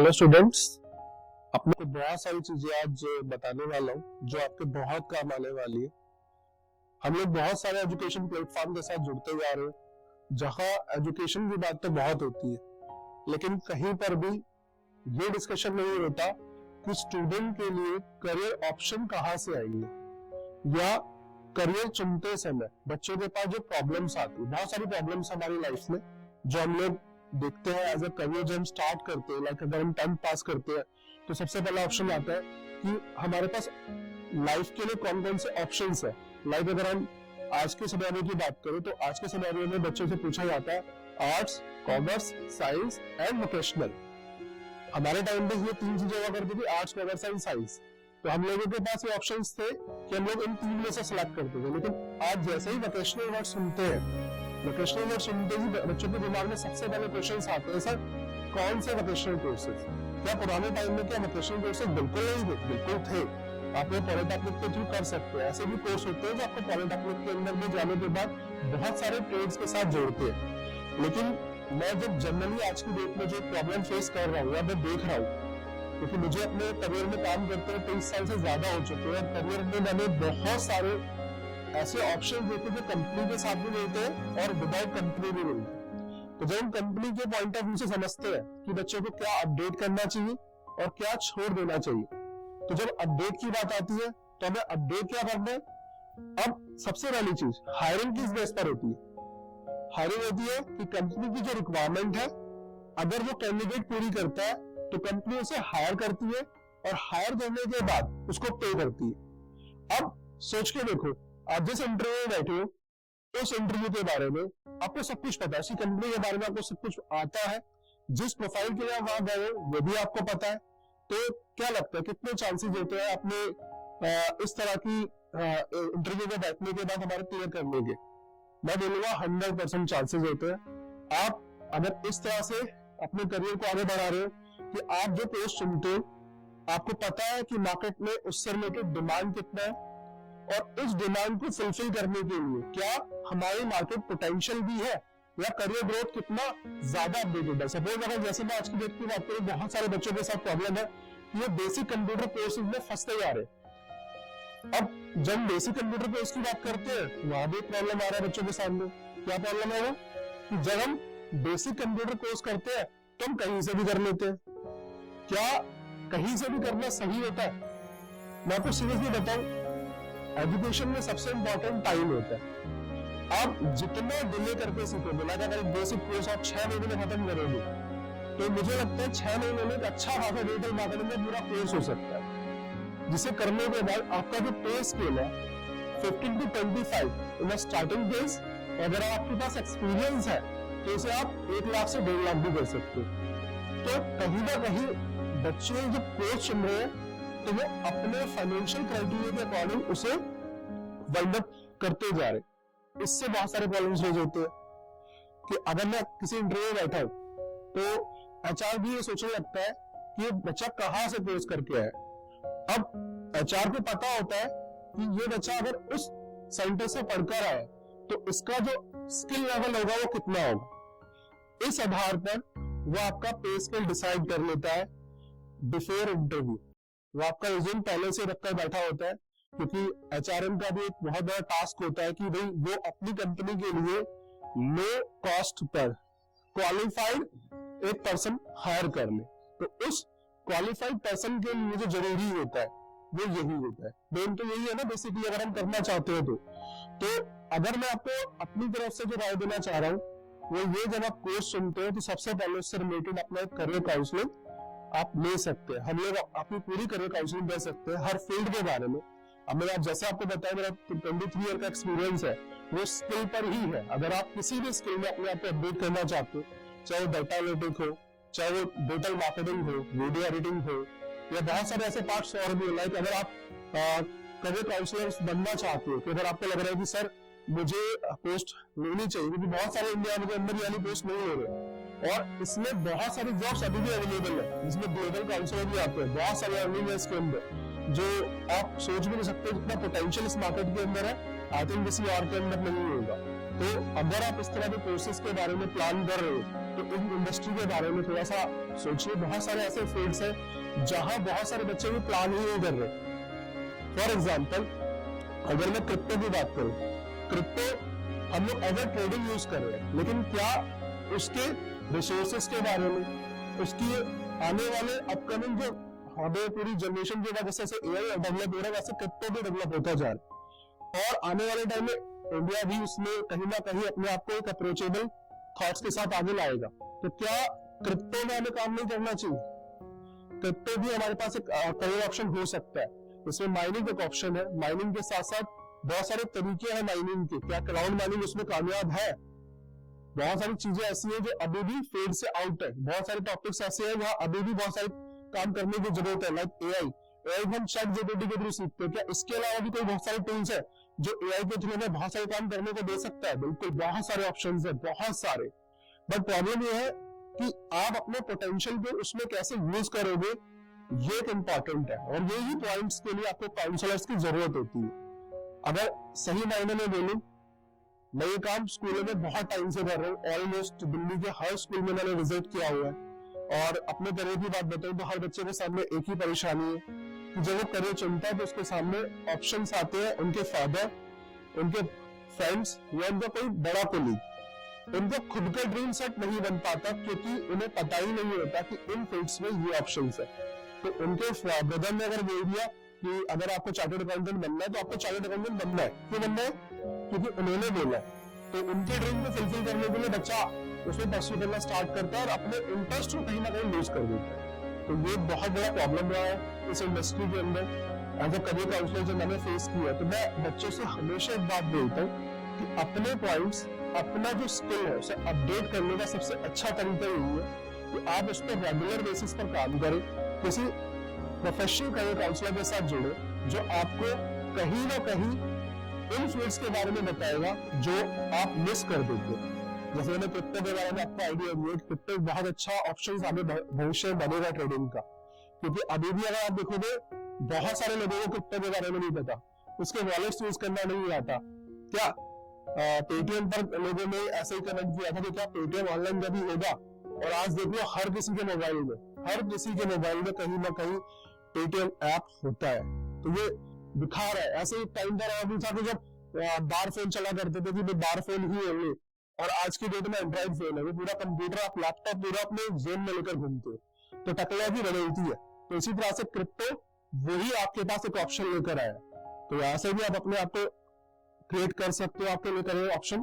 Hello students, आपको बहुत सारी चीजें आज बताने वाला हूँ जो आपके बहुत काम आने वाली है। हम लोग बहुत सारे एजुकेशन प्लेटफॉर्म के साथ जुड़ते जा रहे हैं जहाँ एजुकेशन की बात तो बहुत होती है, लेकिन कहीं पर भी ये डिस्कशन नहीं होता कि स्टूडेंट के लिए करियर ऑप्शन कहाँ से आएंगे या करियर चुनते समय बच्चों के पास जो प्रॉब्लम्स आती है। बहुत सारी प्रॉब्लम्स हमारी लाइफ में जो हम लोग देखते हैं एज अ करियर। जब हम स्टार्ट करते हैं, लाइक अगर हम 10th पास करते हैं तो सबसे पहला ऑप्शन आता है कि हमारे पास लाइफ के लिए कौन कौन से ऑप्शंस है। लाइक अगर हम आज के सिनेरियो की बात करें तो आज के सिनेरियो में बच्चों से पूछा जाता है arts, commerce, science and vocational. हमारे टाइम पे ये तीन चीजें हुआ करती थी, आर्ट्स, कॉमर्स एंड साइंस। तो हम लोगों के पास ये ऑप्शंस थे कि हम लोग इन तीन में से सिलेक्ट करते थे। लेकिन आज जैसे ही वोकेशनल वर्ड सुनते हैं, वोकेशनल वर्ड सुनते ही बच्चों के दिमाग में सबसे पहले क्वेश्चंस आते हैं, सर कौन से वोकेशनल कोर्सेज? क्या पुराने टाइम में क्या वोकेशनल कोर्सेज बिल्कुल नहीं थे? बिल्कुल थे। आप ये पॉलिटेक्निक के थ्रू कर सकते हैं। ऐसे भी कोर्स होते हैं जो आपको पॉलिटेक्निक के अंदर में जाने के बाद बहुत सारे ट्रेड्स के साथ जोड़ते हैं। लेकिन मैं जब जनरली आज की डेट में जो प्रॉब्लम फेस कर रहा हूँ या मैं देख रहा हूँ, क्योंकि मुझे अपने करियर में काम करते हुए 23 साल से ज्यादा हो चुके हैं। करियर में मैंने बहुत सारे ऐसे ऑप्शन देखे जो कंपनी के साथ भी मिलते हैं और विदाउट कंपनी भी मिलते हैं। तो जब हम कंपनी के पॉइंट ऑफ व्यू से समझते हैं कि बच्चों को क्या अपडेट करना चाहिए और क्या छोड़ देना चाहिए, तो जब अपडेट की बात आती है तो हमें अपडेट क्या करना है। अब सबसे पहली चीज हायरिंग किस बेस पर होती है? हायरिंग होती है कि कंपनी की जो रिक्वायरमेंट है, अगर वो कैंडिडेट पूरी करता है तो कंपनी उसे हायर करती है और हायर करने के बाद उसको पे करती है। अब सोच के देखो, आप जिस इंटरव्यू में बैठे हो उस इंटरव्यू के बारे में आपको सब कुछ पता है, उसी कंपनी के बारे में आपको सब कुछ आता है, जिस प्रोफाइल के लिए आप वहां गए हो वो भी आपको पता है। तो क्या लगता है कितने चांसेस होते हैं अपने इस तरह की इंटरव्यू में बैठने के बाद हमारे क्लियर करने के? मैं बोलूंगा 100% चांसेस होते हैं। आप अगर इस तरह से अपने करियर को आगे बढ़ा रहे हो कि आप जो कोर्स चुनते हो आपको पता है कि मार्केट में उससे रिलेटेड डिमांड कितना है और इस डिमांड को फुलफिल करने के लिए क्या हमारी मार्केट पोटेंशियल भी है या करियर ग्रोथ कितना ज्यादा अपडेटेड है। सपोज अगर जैसे मैं आज की डेट की बात करूं, बहुत सारे बच्चों के साथ प्रॉब्लम है कि ये बेसिक कंप्यूटर कोर्सेज में फंसते जा रहे। अब जब बेसिक कंप्यूटर कोर्स की बात करते हैं वहां भी प्रॉब्लम आ रहा है बच्चों के सामने। क्या प्रॉब्लम है वो कि जब हम बेसिक कंप्यूटर कोर्स करते हैं तो हम कहीं से भी कर लेते हैं। क्या कहीं से भी करना सही होता है? मैं आपको सीरियसली बताऊं, एजुकेशन में सबसे इंपॉर्टेंट टाइम होता है। आप जितना डिले करके सीखोगे, लाइक अगर बेसिक कोर्स आप 6 महीने में खत्म करोगे तो मुझे लगता है 6 महीने में एक अच्छा खासा डिजिटल मार्केटिंग में पूरा कोर्स हो सकता है, जिसे करने के बाद आपका जो पे स्केल है 15 to 25 इन स्टार्टिंग डेज, अगर आपके पास एक्सपीरियंस है तो इसे आप 1 लाख से 1.5 लाख भी कर सकते हो। तो कहीं ना कहीं बच्चे जो कोर्स चुन रहे हैं तो वो अपने फाइनेंशियल क्राइटेरिया के अकॉर्डिंग उसे वाइंड अप करते जा रहे। इससे बहुत सारे प्रॉब्लम्स रेज होते हैं कि अगर मैं किसी इंटरव्यू में बैठा हूं तो एचआर भी ये सोचने लगता है कि ये बच्चा कहां से कोर्स करके आया। अब एचआर को पता होता है कि ये बच्चा अगर उस सेंटर से पढ़कर आया तो इसका जो स्किल लेवल होगा वो कितना होगा। इस आधार पर वो आपका पे स्केल डिसाइड कर लेता है बिफोर इंटरव्यू। वो आपका रिज्यूम पहले से रखकर बैठा होता है, क्योंकि एचआरएम का भी एक बहुत बड़ा टास्क होता है कि भाई वो अपनी कंपनी के लिए लो कॉस्ट पर क्वालिफाइड एक पर्सन हायर कर ले। तो उस क्वालिफाइड पर्सन के लिए जो जरूरी होता है वो यही होता है। मेन तो यही है ना बेसिकली, अगर हम करना चाहते हो तो अगर मैं आपको अपनी तरफ से जो राय देना चाह रहा हूँ वो ये, जब आप कोर्स सुनते हो तो सबसे पहले उससे रिलेटेड अपना एक करियर काउंसलिंग आप ले सकते हैं। हम लोग अपनी पूरी करियर काउंसलिंग दे सकते हैं हर फील्ड के बारे में। अब मैं जैसे आपको बताया मेरा 23 ईयर का एक्सपीरियंस है, वो स्किल पर ही है। अगर आप किसी भी स्किल में अपने आप को अपडेट करना चाहते हो, चाहे वो डाटा एनालिटिक हो, चाहे वो डिजिटल मार्केटिंग हो, वीडियो एडिटिंग हो, या बहुत सारे ऐसे पार्ट्स और भी। लाइक अगर आप करियर काउंसलर्स बनना चाहते हो, तो अगर आपको लग रहा है कि सर मुझे पोस्ट लेनी चाहिए, क्योंकि बहुत सारे इंडिया के अंदर यानी पोस्ट नहीं हो रहे और इसमें बहुत सारी जॉब्स अभी भी अवेलेबल है, जिसमें ग्लोबल काउंसलर भी आते हैं, बहुत सारे अर्निंग है इसके अंदर जो आप सोच भी नहीं सकते जितना पोटेंशियल इस मार्केट के अंदर है। आई थिंक किसी और के अंदर नहीं होगा। तो अगर आप इस तरह के कोर्सेज के बारे में प्लान कर रहे हो तो इन इंडस्ट्री के बारे में थोड़ा सा सोचिए। बहुत सारे ऐसे फील्ड्स हैं जहां बहुत सारे बच्चे भी प्लान ही नहीं कर रहे। फॉर एग्जाम्पल अगर मैं क्रिप्टो की बात करूं, क्रिप्टो हम लोग एज ट्रेडिंग यूज कर रहे हैं, लेकिन क्या उसके रिसोर्सेस के बारे में, उसकी आने वाले अपकमिंग जो हमें पूरी जनरेशन के बाद जैसे एआई डेवलप हो रहा है वैसे क्रिप्टो भी डेवलप होता जा रहा है, और आने वाले टाइम में इंडिया भी उसमें कहीं ना कहीं अपने आप को एक अप्रोचेबल थॉट्स के साथ आगे लाएगा। तो क्या क्रिप्टो में हमें काम नहीं करना चाहिए? क्रिप्टो भी हमारे पास एक करियर ऑप्शन हो सकता है। इसमें माइनिंग एक ऑप्शन है, माइनिंग के साथ साथ बहुत सारे तरीके हैं माइनिंग के। क्या क्राउड माइनिंग उसमें कामयाब है? बहुत सारी चीजें ऐसी हैं जो अभी भी फील्ड से आउट है। बहुत सारे टॉपिक्स ऐसे हैं जहां अभी भी बहुत सारे काम करने की जरूरत है, लाइक एआई हम ChatGPT के थ्रू सीखते हैं। क्या इसके अलावा भी कोई बहुत सारे टूल्स है जो एआई के थ्रू में बहुत सारे काम करने को दे सकता है? बिल्कुल, बहुत सारे ऑप्शंस है, बहुत सारे। बट प्रॉब्लम ये है कि आप अपने पोटेंशियल को उसमें कैसे यूज करोगे, ये एक इंपॉर्टेंट है, और यही पॉइंट्स के लिए आपको काउंसलर्स की जरूरत होती है। अगर सही मायने में बोलूं, मैं ये काम स्कूलों में बहुत टाइम से कर रहा हूँ। ऑलमोस्ट दिल्ली के हर स्कूल में मैंने विजिट किया हुआ है, और अपने करियर की बात बताऊं तो हर बच्चे के सामने एक ही परेशानी है कि जब वो करियर चुनता है तो उसके सामने ऑप्शंस आते हैं, उनके फादर, उनके फ्रेंड्स या उनका कोई बड़ा कोलीग। उनका खुद का ड्रीम सेट नहीं बन पाता क्योंकि उन्हें पता ही नहीं होता कि इन फील्ड्स में ये ऑप्शंस है। तो उनके ब्रदर ने अगर बोल दिया कि अगर आपको चार्टर्ड अकाउंटेंट बनना है तो आपको चार्टर्ड अकाउंटेंट बनना है। क्यों बनना है? क्योंकि उन्होंने बोला। तो उनके ड्रीम को फुलफिल करने के लिए बच्चा उसमें परस्यू करना स्टार्ट करता है और अपने इंटरेस्ट को कहीं ना कहीं लूज कर देता है। तो ये बहुत बड़ा प्रॉब्लम रहा है इस इंडस्ट्री के अंदर। एज अ करियर काउंसलर जो मैंने फेस किया, तो मैं बच्चों से हमेशा एक बात बोलता हूँ कि अपने पॉइंट्स, अपना जो स्किल है उसे अपडेट करने का सबसे अच्छा तरीका यही है कि आप उस पर रेगुलर बेसिस पर काम करें, किसी प्रोफेशनल करियर काउंसलर के साथ जुड़े जो आपको कहीं ना कहीं इन फील्ड्स के बारे में बताएगा जो आप मिस कर देंगे। जैसे मैंने क्रिप्टो के बारे में आपको आइडिया दिया, क्रिप्टो बहुत अच्छा ऑप्शन आगे भविष्य में बनेगा ट्रेडिंग का, क्योंकि अभी भी अगर आप देखोगे बहुत सारे लोगों को क्रिप्टो के बारे में नहीं पता, उसके वॉलेट्स यूज करना नहीं आता। क्या पेटीएम पर लोगों ने ऐसे ही कमेंट किया था कि क्या पेटीएम ऑनलाइन कभी होगा, और आज देखो हर किसी के मोबाइल में कहीं ना कहीं पेटीएम ऐप होता है। तो ये दिखा रहा है। ऐसे एक टाइम पर और भी था कि जब बार फोन चला करते थे कि बार फोन ही है, और आज की डेट में एंड्रॉइड फोन है, वो पूरा कंप्यूटर, आप लैपटॉप पूरा अपने जेब में लेकर घूमते हो। तो टेक्नोलॉजी बदलती है, तो इसी तरह से क्रिप्टो वही आपके पास एक ऑप्शन लेकर आया। तो यहाँ से भी आप अपने आप को क्रिएट कर सकते हो, आपके लिए करियर ऑप्शन,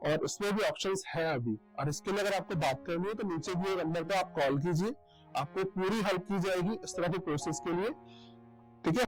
और इसमें भी ऑप्शंस है अभी। और इसके लिए अगर आपको बात करनी है तो नीचे दिए नंबर पे आप कॉल कीजिए, आपको पूरी हेल्प की जाएगी इस तरह के कोर्सेज के लिए। ठीक है।